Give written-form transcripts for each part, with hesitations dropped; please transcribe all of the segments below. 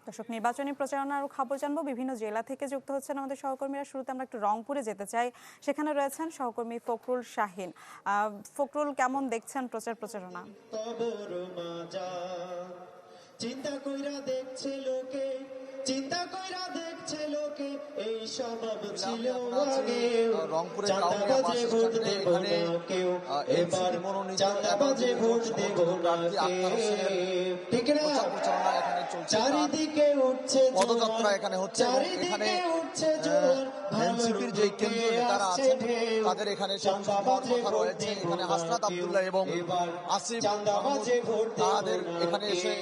দর্শক, নির্বাচনী প্রচারণা আরো খবর জানবো। বিভিন্ন জেলা থেকে যুক্ত হচ্ছেন আমাদের সহকর্মীরা। শুরুতে আমরা একটু রংপুরে যেতে চাই, সেখানে রয়েছেন সহকর্মী ফখরুল শাহিন। ফখরুল, কেমন দেখছেন প্রচারণা? চিন্তা কইরা দেখছে লোকে, চিন্তা কইরা দেখছে লোকে, এই সম্ভব ছিল আগে। রংপুরে চাঁদাবাজে ভোট দেব না কেউ, এবার চাঁদাবাজে ভোট দেব না কেউ। ঠিক না? চারিদিকে উঠছে পদযাত্রা এখানে হচ্ছে, এখানে এনসিপির যে কেন্দ্রীয় নেতারা আছেন তাদের এখানে কথা রয়েছে। এখানে হাসনাত আব্দুল্লাহ এবং আসিফ তাদের এখানে এসে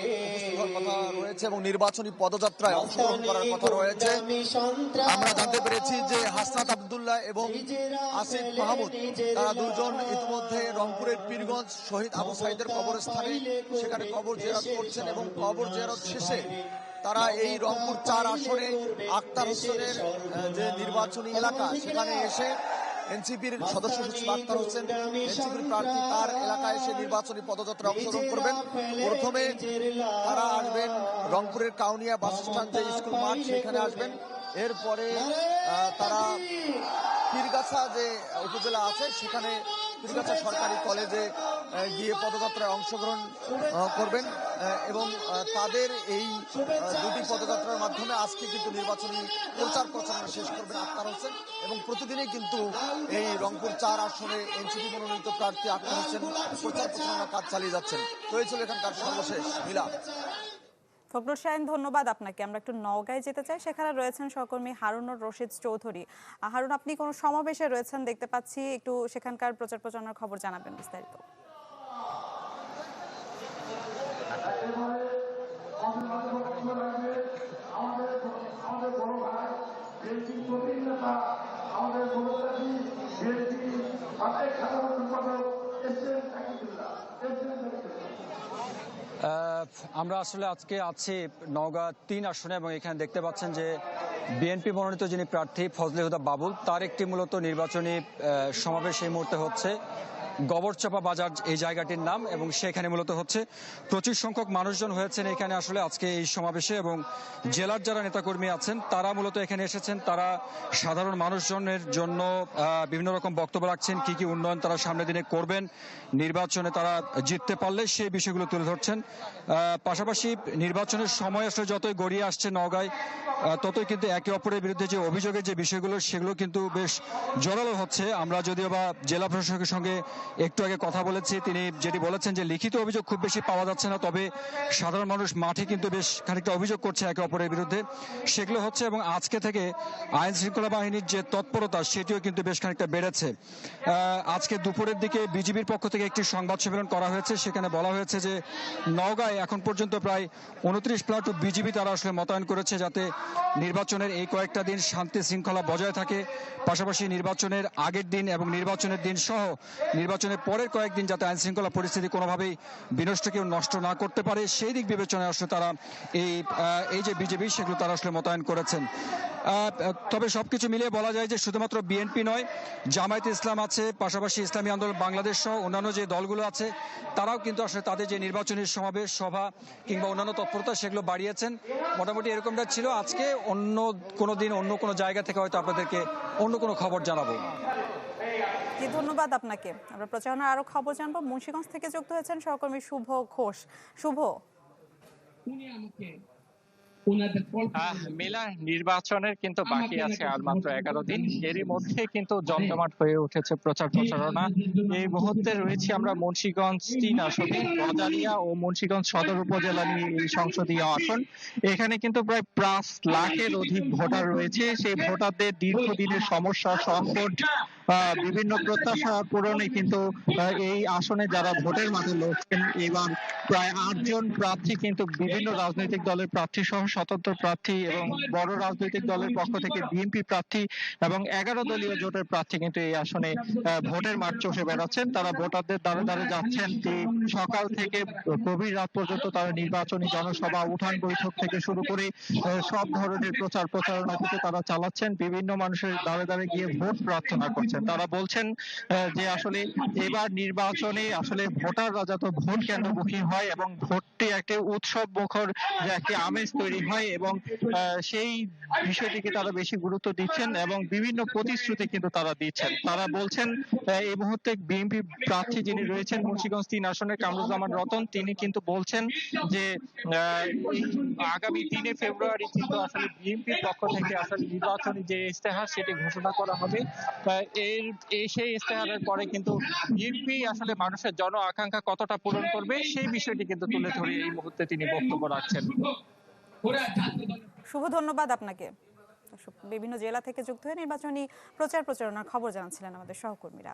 কথা রয়েছে এবং নির্বাচনী পদযাত্রায় অংশগ্রহণ করার কথা রয়েছে। আমরা জানতে পেরেছি যে হাসনাত আব্দুল্লাহ এবং আসিফ মাহমুদ তারা দুজন ইতিমধ্যে রংপুরের পীরগঞ্জ শহীদ আবু সাইদের কবরস্থানে সেখানে কবর জিয়ারত করছেন এবং কবর জিয়ারত শেষে তারা এই রংপুর 4 আসনে আক্তার হোসেনের যে নির্বাচনী এলাকা সেখানে এসে এনসিপির সদস্য সচিব আক্তার হোসেন, এনসিপির প্রার্থী, তার এলাকায় এসে নির্বাচনী পদযাত্রা অংশগ্রহণ করবেন। প্রথমে তারা আসবেন রংপুরের কাউনিয়া বাস স্ট্যান্ড যে স্কুল মাঠ সেখানে আসবেন। এরপরে তারা পীরগাছা যে উপজেলা আছে সেখানে পীরগাছা সরকারি কলেজে গিয়ে পদযাত্রায় অংশগ্রহণ করবেন এবং তাদের এই দুটি পদযাত্রার মাধ্যমে আজকে কিন্তু নির্বাচনী প্রচারণা শেষ করবেন আক্তার হোসেন এবং প্রতিদিনই কিন্তু এই রংপুর 4 আসনে এনসিপি মনোনীত প্রার্থী আক্তার হোসেন প্রচারণা কাজ চালিয়ে যাচ্ছেন। তো এই ছিল এখানকার সর্বশেষ মিলা। ফখরুল শাহিন, ধন্যবাদ আপনাকে। আমরা একটু নওগাঁয় যেতে চাই, সেখানে রয়েছেন সহকর্মী হারুনুর রশিদ চৌধুরী। হারুন, আপনি কোনো সমাবেশে রয়েছেন দেখতে পাচ্ছি, একটু সেখানকার প্রচারণার খবর জানাবেন বিস্তারিত। আমরা আসলে আজকে আছি নওগাঁ 3 আসনে এবং এখানে দেখতে পাচ্ছেন যে বিএনপি মনোনীত যিনি প্রার্থী ফজলে হুদা বাবুল, তার একটি মূলত নির্বাচনী সমাবেশ এই মুহূর্তে হচ্ছে। গবরচাপা বাজার এই জায়গাটির নাম এবং সেখানে মূলত হচ্ছে প্রচুর সংখ্যক মানুষজন হয়েছেন এখানে আসলে আজকে এই সমাবেশে এবং জেলার যারা নেতাকর্মী আছেন তারা মূলত এখানে এসেছেন। তারা সাধারণ মানুষজনের জন্য বিভিন্ন রকম বক্তব্য রাখছেন, কি কি উন্নয়ন তারা সামনের দিনে করবেন, নির্বাচনে তারা জিততে পারলে সেই বিষয়গুলো তুলে ধরছেন। পাশাপাশি নির্বাচনের সময় আসলে যতই গড়িয়ে আসছে নওগাঁয় ততই কিন্তু একে অপরের বিরুদ্ধে যে অভিযোগের যে বিষয়গুলো সেগুলো কিন্তু বেশ জোরালো হচ্ছে। আমরা যদিও বা জেলা প্রশাসকের সঙ্গে একটু আগে কথা বলেছি, তিনি যেটি বলেছেন যে লিখিত অভিযোগ খুব বেশি পাওয়া যাচ্ছে না, তবে সাধারণ মানুষ মাঠে কিন্তু বেশ খানিকটা অভিযোগ করছে একে অপরের বিরুদ্ধে, সেগুলো হচ্ছে। এবং আজকে থেকে আইন শৃঙ্খলা বাহিনীর যে তৎপরতা সেটিও কিন্তু বেশ খানিকটা বেড়েছে। আজকে দুপুরের দিকে বিজিবির পক্ষ থেকে একটি সংবাদ সম্মেলন করা হয়েছে, সেখানে বলা হয়েছে যে নওগাঁয় এখন পর্যন্ত প্রায় 29 প্লাটুন বিজিবি তারা আসলে মোতায়েন করেছে যাতে নির্বাচনের এই কয়েকটা দিন শান্তি শৃঙ্খলা বজায় থাকে। পাশাপাশি নির্বাচনের আগের দিন এবং নির্বাচনের দিন সহ নির্বাচনের পরের কয়েকদিন যাতে আইন শৃঙ্খলা পরিস্থিতি কোনোভাবেই বিনষ্ট কেউ নষ্ট না করতে পারে সেই দিক বিবেচনায় আসলে তারা এই যে বিজেপি সেগুলো তারা আসলে মোতায়েন করেছেন। তবে সবকিছু মিলিয়ে বলা যায় যে শুধুমাত্র বিএনপি নয়, জামায়াতে ইসলাম আছে, পাশাপাশি ইসলামী আন্দোলন বাংলাদেশ সহ অন্যান্য যে দলগুলো আছে তারাও কিন্তু আসলে তাদের যে নির্বাচনী সমাবেশ সভা কিংবা অন্যান্য তৎপরতা সেগুলো বাড়িয়েছেন। মোটামুটি এরকমটা ছিল। আজকে অন্য কোনো দিন অন্য কোনো জায়গা থেকে হয়তো আপনাদেরকে অন্য কোনো খবর জানাবো। ধন্যবাদ আপনাকে। আমরা প্রচারণার আরো খবর জানবো। মুন্সিগঞ্জ থেকে যুক্ত হয়েছেন সহকর্মী শুভ ঘোষ। শুভ, মেলা নির্বাচনের কিন্তু বাকি আছে আর মাত্র 11 দিন। এরই মধ্যে কিন্তু জমজমাট হয়ে উঠেছে প্রচারণা। এই মুহূর্তে রয়েছে আমরা মুন্সিগঞ্জ 3 আসনে, গজারিয়া ও মুন্সিগঞ্জ সদর উপজেলা নিয়ে এই সংসদীয় আসন। এখানে কিন্তু প্রায় 5 লাখের অধিক ভোটার রয়েছে। সেই ভোটারদের দীর্ঘদিনের সমস্যা, সংকট, বিভিন্ন প্রত্যাশা পূরণে কিন্তু এই আসনে যারা ভোটের মাঠে লড়ছেন, এবার প্রায় 8 জন প্রার্থী কিন্তু বিভিন্ন রাজনৈতিক দলের প্রার্থী সহ স্বতন্ত্র প্রার্থী এবং বড় রাজনৈতিক দলের পক্ষ থেকে বিএনপি প্রার্থী এবং 11 দলীয় জোটের প্রার্থী কিন্তু এই আসনে ভোটের মাঠ চষে বেড়াচ্ছেন। তারা ভোটারদের দ্বারে দ্বারে যাচ্ছেন। সকাল থেকে গভীর রাত পর্যন্ত তারা নির্বাচনী জনসভা, উঠান বৈঠক থেকে শুরু করে সব ধরনের প্রচারণা কিন্তু তারা চালাচ্ছেন। বিভিন্ন মানুষের দ্বারে দ্বারে গিয়ে ভোট প্রার্থনা করছেন। করেছেন। তারা বলছেন যে আসলে এবার নির্বাচনে আসলে ভোটাররা যত ভোট কেন্দ্রমুখী হয় এবং ভোটটি একটি উৎসব মুখর যে একটি আমেজ তৈরি হয় এবং সেই বিষয়টিকে তারা বেশি গুরুত্ব দিচ্ছেন এবং বিভিন্ন প্রতিশ্রুতি কিন্তু তারা দিচ্ছেন। তারা বলছেন এই মুহূর্তে বিএনপি প্রার্থী যিনি রয়েছেন মুন্সিগঞ্জ 3 আসনের কামরুজ্জামান রতন, তিনি কিন্তু বলছেন যে এই আগামী 3 ফেব্রুয়ারি কিন্তু আসলে বিএনপির পক্ষ থেকে আসলে নির্বাচনী যে ইস্তেহার সেটি ঘোষণা করা হবে। সেই ইস্তেহারের পরে কিন্তু বিএনপি আসলে মানুষের জন আকাঙ্ক্ষা কতটা পূরণ করবে সেই বিষয়টি কিন্তু তুলে ধরে এই মুহূর্তে তিনি বক্তব্য রাখছেন। শুভ, ধন্যবাদ আপনাকে। দর্শক, বিভিন্ন জেলা থেকে যুক্ত হয়ে নির্বাচনী প্রচারণার খবর জানাচ্ছিলেন আমাদের সহকর্মীরা।